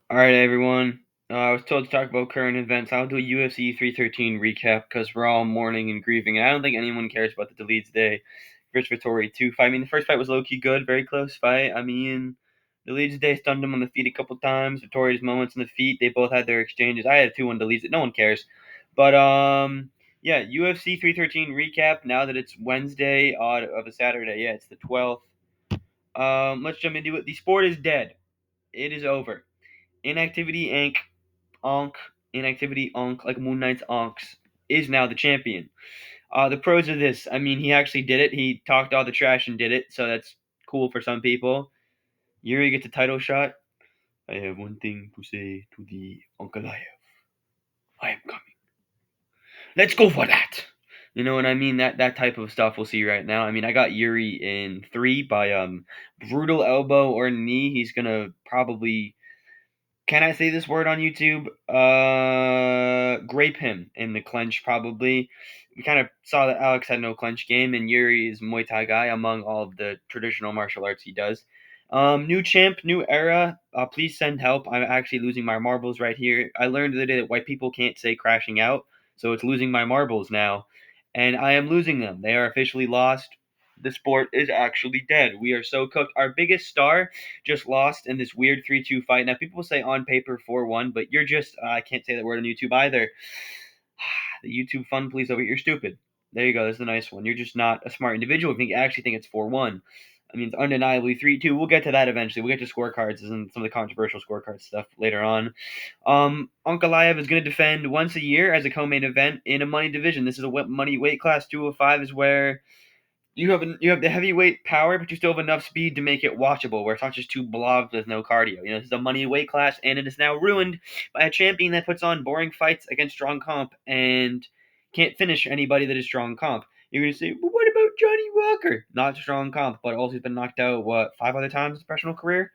All right, everyone. I was told to talk about current events. I'll do a UFC 313 recap because we're all mourning and grieving, and I don't think anyone cares about the deleted today. Chris Vittori 2 fight. I mean, the first fight was low key good, very close fight. I mean, the deleted today stunned him on the feet a couple times. Vittori's moments on the feet. They both had their exchanges. I had 2-1 deleted. No one cares, but yeah, UFC 313 recap. Now that it's Wednesday of a Saturday, yeah, it's the 12th. Let's jump into it. The sport is dead. It is over. Inactivity Inc. Onk, Inactivity Onk, like Moon Knight's Onks, is now the champion. The pros of this, I mean, he actually did it. He talked all the trash and did it, so that's cool for some people. Yuri gets a title shot. I have one thing to say to the Ankalaev. I am coming. Let's go for that. You know what I mean? That type of stuff we'll see right now. I mean, I got Yuri in 3 by brutal elbow or knee. He's gonna probably, can I say this word on YouTube? Grape him in the clinch, probably. We kind of saw that Alex had no clinch game, and Yuri is Muay Thai guy among all of the traditional martial arts he does. New champ, new era. Please send help. I'm actually losing my marbles right here. I learned the other day that white people can't say crashing out, so it's losing my marbles now, and I am losing them. They are officially lost. The sport is actually dead. We are so cooked. Our biggest star just lost in this weird 3-2 fight. Now, people say on paper 4-1, but you're just, I can't say that word on YouTube either. The YouTube fun please over here. You're stupid. There you go. That's a nice one. You're just not a smart individual if you actually think it's 4-1. I mean, it's undeniably 3-2. We'll get to that eventually. We'll get to scorecards and some of the controversial scorecard stuff later on. Ankalaev is going to defend once a year as a co-main event in a money division. This is a money weight class. 205 is where you have the heavyweight power, but you still have enough speed to make it watchable, where it's not just two blobs with no cardio. This is a money weight class, and it is now ruined by a champion that puts on boring fights against strong comp and can't finish anybody that is strong comp. You're gonna say, but what about Johnny Walker? Not strong comp, but also he's been knocked out 5 other times in his professional career.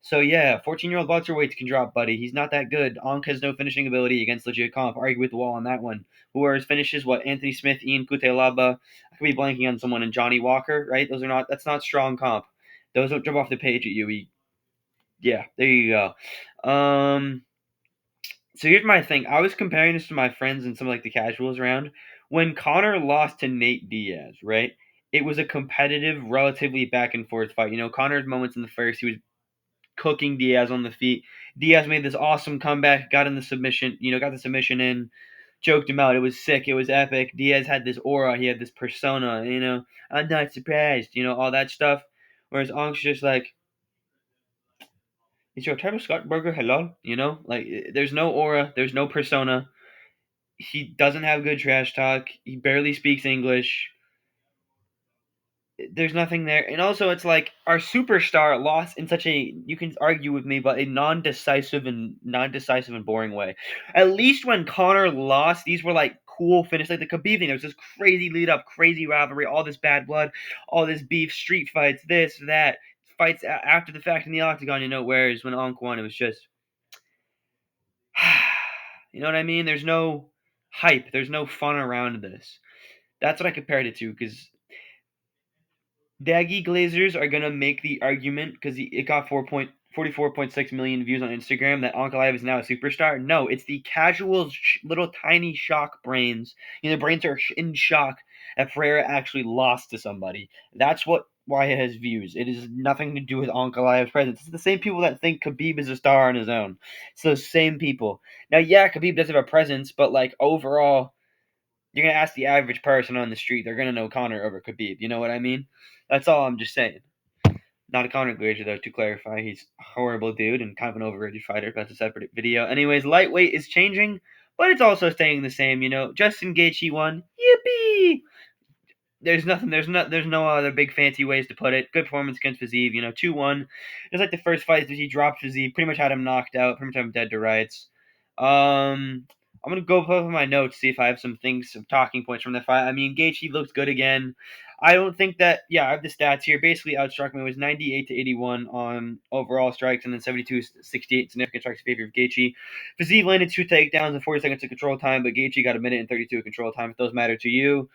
So yeah, 14-year-old welterweights can drop, buddy. He's not that good. Onk has no finishing ability against legit comp. Argue with the wall on that one. Who are his finishes? Anthony Smith, Ian Kutelaba. I could be blanking on someone, and Johnny Walker, right? That's not strong comp. Those don't jump off the page at you. Yeah, there you go. So here's my thing. I was comparing this to my friends and some of like the casuals around. When Connor lost to Nate Diaz, right? It was a competitive, relatively back and forth fight. Connor's moments in the first, he was cooking Diaz on the feet. Diaz made this awesome comeback, got in the submission, got the submission in, choked him out. It was sick. It was epic. Diaz had this aura. He had this persona, I'm not surprised, all that stuff. Whereas Onk's just like, is your Travis Scott burger halal? There's no aura. There's no persona. He doesn't have good trash talk. He barely speaks English. There's nothing there. And also, it's like our superstar lost in such a, you can argue with me, but a non-decisive and boring way. At least when Connor lost, these were like cool finish, like the Khabib thing. There was this crazy lead up, crazy rivalry, all this bad blood, all this beef, street fights, this, that, fights after the fact in the octagon. Whereas when Onk won, it was just, you know what I mean? There's no hype. There's no fun around this. That's what I compared it to, because Daggy Glazers are gonna make the argument because it got 44.6 million views on Instagram that Ankalaev is now a superstar. No, it's the casual little tiny shock brains. The brains are in shock that Ferreira actually lost to somebody. That's why it has views. It has nothing to do with Ankalaev's presence. It's the same people that think Khabib is a star on his own. It's those same people. Now, yeah, Khabib does have a presence, but like overall, you're gonna ask the average person on the street, they're gonna know Connor over Khabib. You know what I mean? That's all I'm just saying. Not a Conor Glacier though, to clarify. He's a horrible dude and kind of an overrated fighter. That's a separate video. Anyways, lightweight is changing, but it's also staying the same. Justin Gaethje won. Yippee! There's nothing. There's no other big fancy ways to put it. Good performance against Fiziev. 2-1. Just like the first fight, he dropped Fiziev. Pretty much had him knocked out. Pretty much had him dead to rights. I'm gonna go over my notes, see if I have some talking points from the fight. I mean, Gaethje looked good again. I don't think that. Yeah, I have the stats here. Basically, outstruck me. It was 98 to 81 on overall strikes, and then 72 68 significant strikes in favor of Gaethje. Fiziev landed 2 takedowns and 40 seconds of control time, but Gaethje got a minute and 32 of control time. If those matter to you,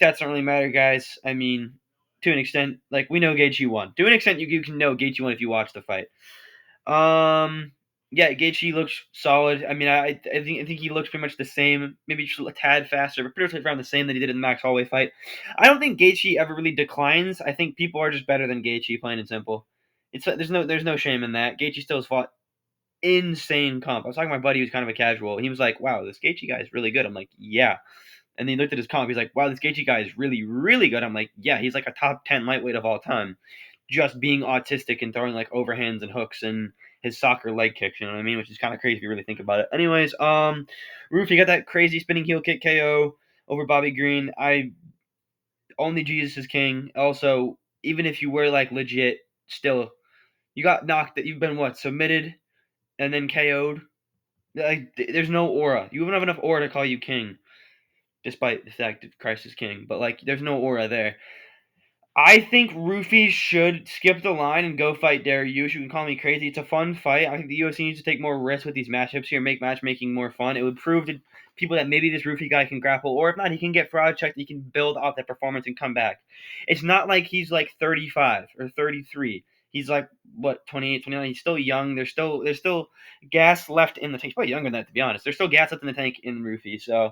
stats don't really matter, guys. I mean, to an extent, like we know Gaethje won. To an extent, you can know Gaethje won if you watch the fight. Um. Yeah, Gaethje looks solid. I mean, I think he looks pretty much the same, maybe just a tad faster, but pretty much around the same that he did in the Max Holloway fight. I don't think Gaethje ever really declines. I think people are just better than Gaethje, plain and simple. It's there's no shame in that. Gaethje still has fought insane comp. I was talking to my buddy who's kind of a casual. He was like, "Wow, this Gaethje guy is really good." I'm like, "Yeah." And then he looked at his comp. He's like, "Wow, this Gaethje guy is really, really good." I'm like, "Yeah, he's like a top 10 lightweight of all time." Just being autistic and throwing like overhands and hooks and his soccer leg kicks, you know what I mean? Which is kind of crazy if you really think about it. Anyways, Roof, you got that crazy spinning heel kick KO over Bobby Green. I only Jesus is king. Also, even if you were like legit, still you got knocked. That you've been what submitted and then KO'd. Like, there's no aura. You don't have enough aura to call you king, despite the fact that Christ is king. But like, there's no aura there. I think Rufy should skip the line and go fight Dariush. You can call me crazy. It's a fun fight. I think the UFC needs to take more risks with these matchups here, make matchmaking more fun. It would prove to people that maybe this Rufy guy can grapple, or if not, he can get fraud checked. He can build up that performance and come back. It's not like he's like 35 or 33. He's like what 28, 29. He's still young. There's still gas left in the tank. He's probably younger than that, to be honest. There's still gas left in the tank in Rufy. So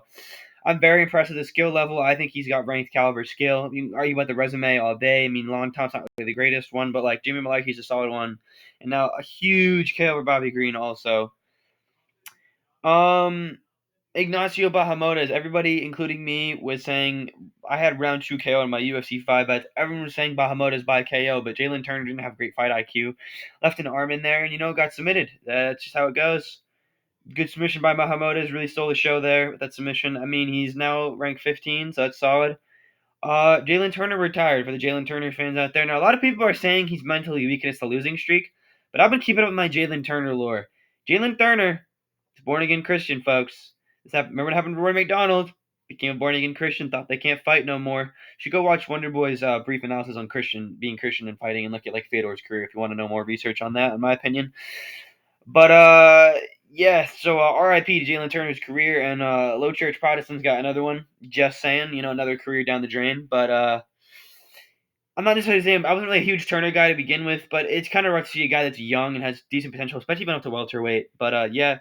I'm very impressed with the skill level. I think he's got ranked caliber skill. You can argue about the resume all day. I mean, Long Tom's not really the greatest one, but like Jimmy Malaki's a solid one. And now a huge KO over Bobby Green also. Um, Ignacio Bahamondes. Everybody, including me, was saying I had round 2 KO in my UFC 5 bets. Everyone was saying Bahamondes by KO, but Jalen Turner didn't have great fight IQ. Left an arm in there, and got submitted. That's just how it goes. Good submission by Mahamodes. Really stole the show there with that submission. I mean, he's now ranked 15, so that's solid. Jalen Turner retired for the Jalen Turner fans out there. Now, a lot of people are saying he's mentally weak and it's the losing streak, but I've been keeping up with my Jalen Turner lore. Jalen Turner is born again Christian, folks. Remember what happened to Roy McDonald? Became a born again Christian, thought they can't fight no more. You should go watch Wonder Boy's brief analysis on being Christian and fighting, and look at like Fedor's career if you want to know more research on that. In my opinion, but yeah. So R.I.P. to Jalen Turner's career, and Low Church Protestants got another one. Just saying, another career down the drain. But I'm not necessarily saying I wasn't really a huge Turner guy to begin with, but it's kind of rough to see a guy that's young and has decent potential, especially even up to welterweight. But yeah.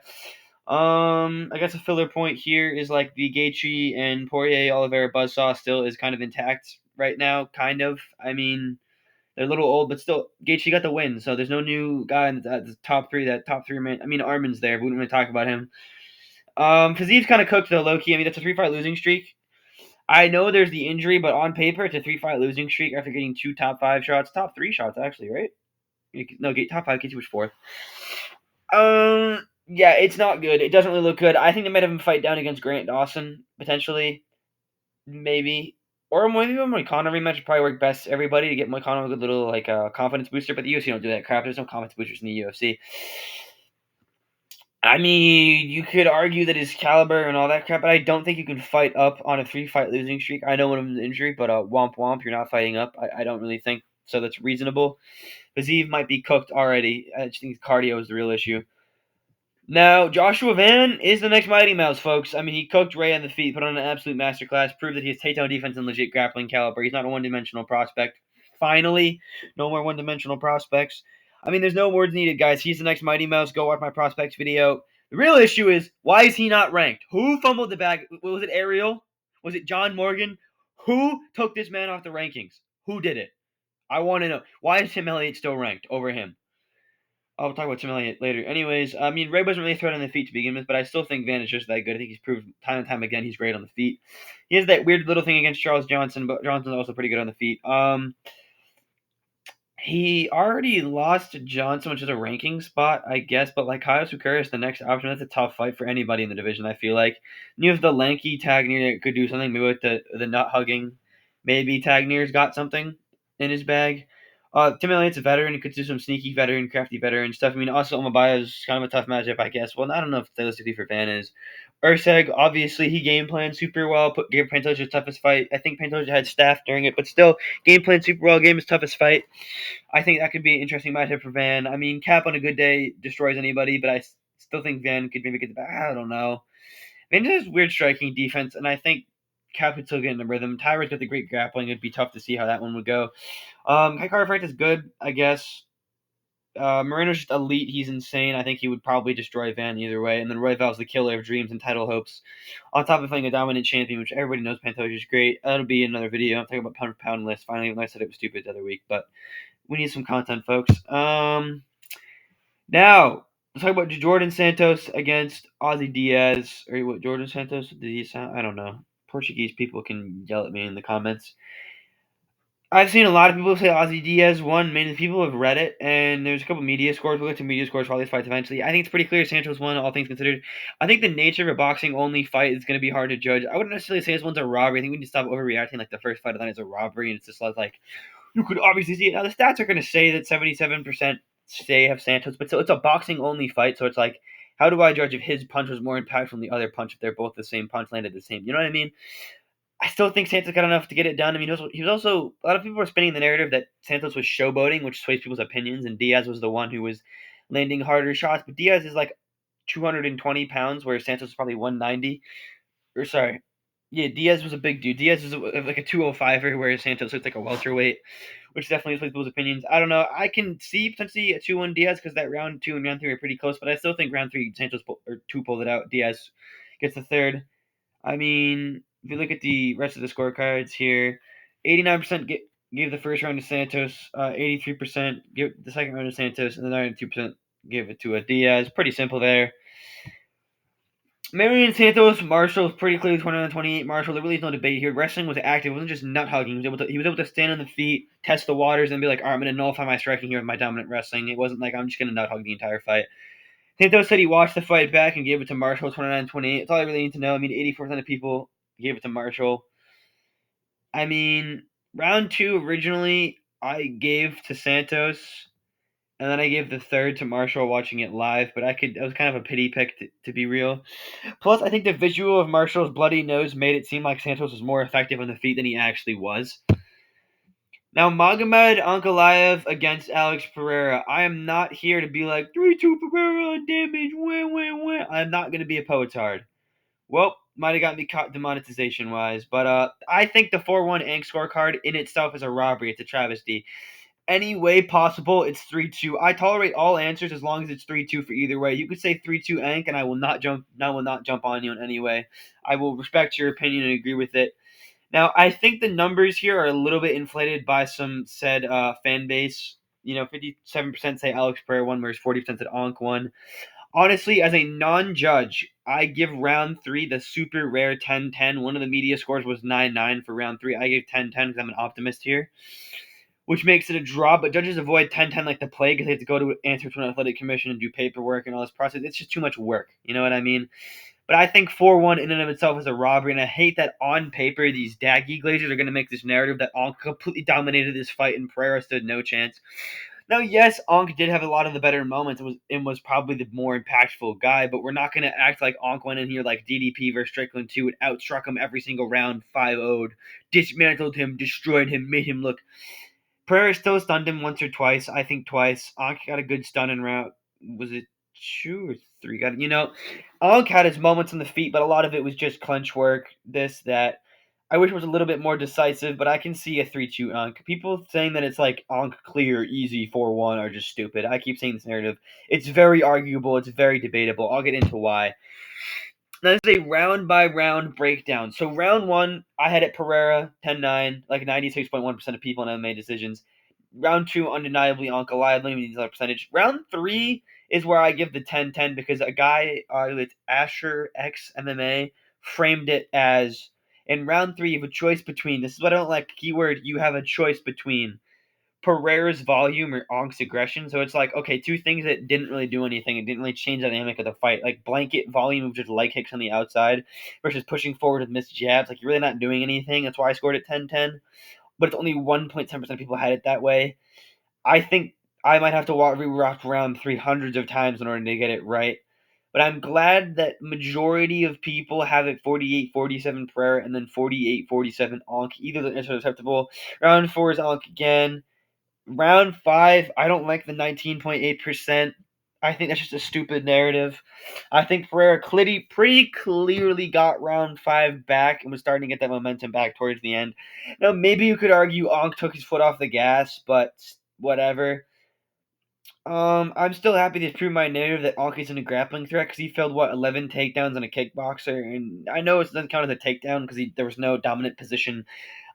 I guess a filler point here is like the Gaethje and Poirier Oliveira buzzsaw still is kind of intact right now, kind of. I mean, they're a little old, but still, Gaethje got the win, so there's no new guy in the top three. That top three man. I mean, Armin's there. But we wouldn't really talk about him. Fiziev kind of cooked though, low key. I mean, that's a 3-fight losing streak. I know there's the injury, but on paper, it's a 3-fight losing streak after getting 2 top 5 shots, top 3 shots actually, right? No, top 5. Gaethje was 4th. Yeah, it's not good. It doesn't really look good. I think they might have him fight down against Grant Dawson potentially, maybe. Or maybe a Moicano rematch would probably work best for everybody to get Moicano a good little like confidence booster. But the UFC don't do that crap. There's no confidence boosters in the UFC. I mean, you could argue that his caliber and all that crap, but I don't think you can fight up on a 3-fight losing streak. I know one of them's an injury, but womp womp, you're not fighting up. I don't really think so. That's reasonable. Fiziev might be cooked already. I just think cardio is the real issue. Now, Joshua Van is the next Mighty Mouse, folks. I mean, he cooked Ray on the feet, put on an absolute masterclass, proved that he has takedown defense and legit grappling caliber. He's not a one-dimensional prospect. Finally, no more one-dimensional prospects. I mean, there's no words needed, guys. He's the next Mighty Mouse. Go watch my prospects video. The real issue is, why is he not ranked? Who fumbled the bag? Was it Ariel? Was it John Morgan? Who took this man off the rankings? Who did it? I want to know. Why is Tim Elliott still ranked over him? I'll talk about Tim Elliott later. Anyways, I mean, Ray wasn't really a threat on the feet to begin with, but I still think Van is just that good. I think he's proved time and time again he's great on the feet. He has that weird little thing against Charles Johnson, but Johnson's also pretty good on the feet. He already lost to Johnson, which is a ranking spot, I guess, but like Kyle Sukura is the next option. That's a tough fight for anybody in the division, I feel like. And you have the lanky Tagneer that could do something, maybe with the nut hugging. Maybe Tagneer's got something in his bag. Tim Elliott's a veteran. He could do some sneaky veteran, crafty veteran stuff. I mean, also Omabaya is kind of a tough matchup, I guess. Well, I don't know if stylistically for Van is. Urseg, obviously, he game planned super well. Gave Pantoja his toughest fight. I think Pantoja had staff during it, but still, game planned super well. Gave his toughest fight. I think that could be an interesting matchup for Van. I mean, Cap on a good day destroys anybody, but I still think Van could maybe get the back. I don't know. Van has weird striking defense, and I think Cap could still get in the rhythm. Tyra's got the great grappling. It'd be tough to see how that one would go. Kai Kara Frank is good, I guess. Moreno's just elite. He's insane. I think he would probably destroy Van either way. And then Royval's the killer of dreams and title hopes. On top of playing a dominant champion, which everybody knows Pantoja is great. That'll be another video. I'm talking about pound for pound list. Finally, even though I said it was stupid the other week, but we need some content, folks. Now let's talk about Jordan Santos against Ozzy Diaz. Or what? Jordan Santos? Did he sound? I don't know. Portuguese people can yell at me in the comments. I've seen a lot of people say Ozzy Diaz won. Mainly people have read it, and there's a couple media scores. We'll get to media scores for all these fights eventually. I think it's pretty clear Santos won, all things considered. I think the nature of a boxing-only fight is going to be hard to judge. I wouldn't necessarily say this one's a robbery. I think we need to stop overreacting like the first fight of the night is a robbery, and it's just like you could obviously see it. Now, the stats are going to say that 77% say have Santos, but so it's a boxing-only fight, so it's like, how do I judge if his punch was more impactful than the other punch if they're both the same punch landed the same? You know what I mean? I still think Santos got enough to get it done. I mean, he was also a lot of people are spinning the narrative that Santos was showboating, which sways people's opinions, and Diaz was the one who was landing harder shots. But Diaz is like 220 pounds, whereas Santos is probably 190. Or sorry, yeah, Diaz was a big dude. Diaz is like a 205er, whereas Santos looks like a welterweight, which definitely sways people's opinions. I don't know. I can see potentially a 2-1 Diaz because that round 2 and round 3 are pretty close, but I still think round 3 Santos or 2 pulled it out. Diaz gets the third. I mean, if you look at the rest of the scorecards here, 89% gave the first round to Santos, 83% give the second round to Santos, and then 92% gave it to a Diaz. Pretty simple there. Marion Santos, Marshall was pretty clearly 29-28. Marshall, there really is no debate here. Wrestling was active. It wasn't just nut hugging. He was able to stand on the feet, test the waters, and be like, all right, I'm going to nullify my striking here with my dominant wrestling. It wasn't like I'm just going to nut hug the entire fight. Santos said he watched the fight back and gave it to Marshall 29-28. That's all I really need to know. I mean, 84% of people gave it to Marshall. I mean, round 2 originally I gave to Santos, and then I gave the third to Marshall watching it live, but it was kind of a pity pick to be real. Plus, I think the visual of Marshall's bloody nose made it seem like Santos was more effective on the feet than he actually was. Now, Magomed Ankalaev against Alex Pereira. I am not here to be like 3-2 Pereira on damage. Win. I'm not going to be a poetard. Well, might have got me caught demonetization wise, but I think the 4-1 Ank scorecard in itself is a robbery. It's a travesty. Any way possible, it's 3-2. I tolerate all answers as long as it's 3-2 for either way. You could say 3-2 Ank, and I will not jump on you in any way. I will respect your opinion and agree with it. Now, I think the numbers here are a little bit inflated by some said fan base. 57% say Alex Pereira won, whereas 40% said Ankh won. Honestly, as a non-judge, I give round 3 the super rare 10-10. One of the media scores was 9-9 for round 3. I give 10-10 because I'm an optimist here, which makes it a draw. But judges avoid 10-10 like the plague because they have to go to answer to an athletic commission and do paperwork and all this process. It's just too much work. You know what I mean? But I think 4-1 in and of itself is a robbery, and I hate that on paper these Daggy Glazers are going to make this narrative that Ankh completely dominated this fight and Pereira stood no chance. Now, yes, Ankh did have a lot of the better moments and was probably the more impactful guy, but we're not going to act like Ankh went in here like DDP versus Strickland 2 and outstruck him every single round, 5-0'd, dismantled him, destroyed him, made him look. Pereira still stunned him once or twice, I think twice. Ankh got a good stun in round, was it 2 or 3? Ankh had his moments on the feet, but a lot of it was just clinch work, this, that. I wish it was a little bit more decisive, but I can see a 3-2 Ankh. People saying that it's like Ankh clear, easy 4-1 are just stupid. I keep saying this narrative. It's very arguable. It's very debatable. I'll get into why. Now, this is a round-by-round breakdown. So round 1, I had it Pereira, 10-9, like 96.1% of people in MMA decisions. Round 2, undeniably Ankalaev, let me use that percentage. Round 3 is where I give the 10-10 because a guy with Asher X MMA framed it as in round 3 you have a choice between, this is what I don't like, keyword, you have a choice between Pereira's volume or Ankh's aggression. So it's like, okay, two things that didn't really do anything. It didn't really change the dynamic of the fight. Like blanket volume of just leg kicks on the outside versus pushing forward with missed jabs. Like you're really not doing anything. That's why I scored at 10-10. But it's only 1.10% of people had it that way. I think I might have to re-watch round 3 hundreds of times in order to get it right. But I'm glad that majority of people have it 48-47 Pereira and then 48-47 Ankh. Either the answer is acceptable. Round 4 is Ankh again. Round 5, I don't like the 19.8%. I think that's just a stupid narrative. I think Pereira pretty clearly got round 5 back and was starting to get that momentum back towards the end. Now, maybe you could argue Ankh took his foot off the gas, but whatever. I'm still happy to prove my narrative that Ankh isn't a grappling threat because he failed 11 takedowns on a kickboxer, and I know it doesn't count as a takedown because there was no dominant position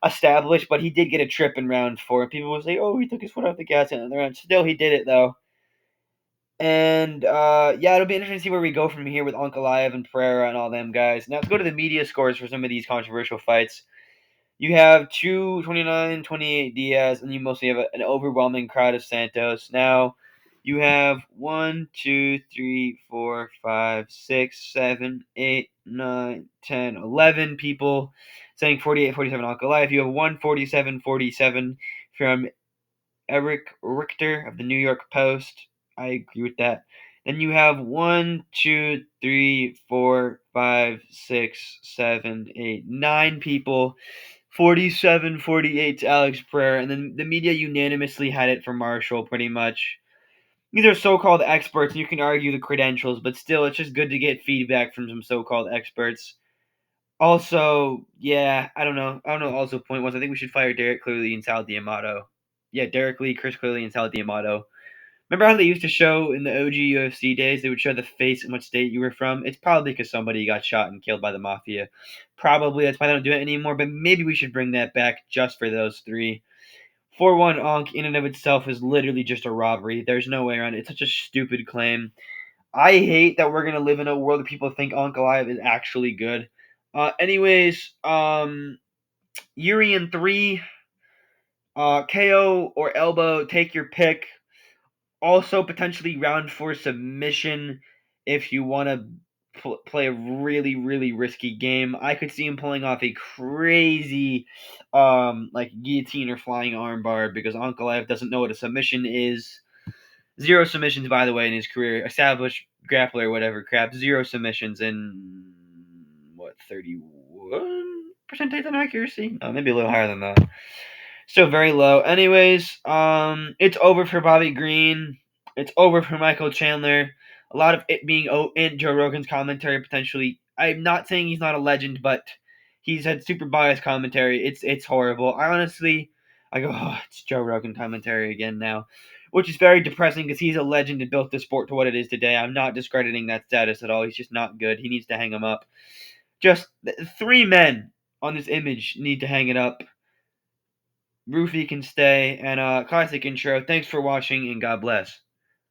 established, but he did get a trip in round 4. And people will say, "Oh, he took his foot off the gas in the round." Still, he did it though. And yeah, it'll be interesting to see where we go from here with Ankalaev and Pereira and all them guys. Now let's go to the media scores for some of these controversial fights. You have 229, 28 Diaz, and you mostly have an overwhelming crowd of Santos. Now, you have 1, 2, 3, 4, 5, 6, 7, 8, 9, 10, 11 people saying 48, 47 Ankalaev. You have 147, 47 from Eric Richter of the New York Post. I agree with that. Then you have 1, 2, 3, 4, 5, 6, 7, 8, 9 people. 47, 48 to Alex Pereira, and then the media unanimously had it for Marshall pretty much. These are so-called experts, and you can argue the credentials, but still, it's just good to get feedback from some so-called experts. Also, yeah, I don't know. Also, point was I think we should fire Derek Clearly and Sal D'Amato. Yeah, Derek Lee, Chris Clearly, and Sal D'Amato. Remember how they used to show in the OG UFC days? They would show the face and what state you were from. It's probably because somebody got shot and killed by the mafia. Probably that's why they don't do it anymore. But maybe we should bring that back just for those three. 4-1 Onk in and of itself is literally just a robbery. There's no way around it. It's such a stupid claim. I hate that we're gonna live in a world where people think Onk Alive is actually good. Anyways, Yuri in 3, KO or elbow, take your pick. Also, potentially round 4 submission if you want to play a really, really risky game. I could see him pulling off a crazy, like guillotine or flying armbar because Ankalaev doesn't know what a submission is. 0 submissions, by the way, in his career. Established grappler, whatever crap. 0 submissions in what 31% takedown accuracy? Maybe a little higher than that. Still very low. Anyways, it's over for Bobby Green. It's over for Michael Chandler. A lot of it being in Joe Rogan's commentary potentially. I'm not saying he's not a legend, but he's had super biased commentary. It's horrible. I go, oh, it's Joe Rogan commentary again now, which is very depressing because he's a legend and built the sport to what it is today. I'm not discrediting that status at all. He's just not good. He needs to hang him up. Just 3 men on this image need to hang it up. Roofy can stay, and classic intro. Thanks for watching, and God bless.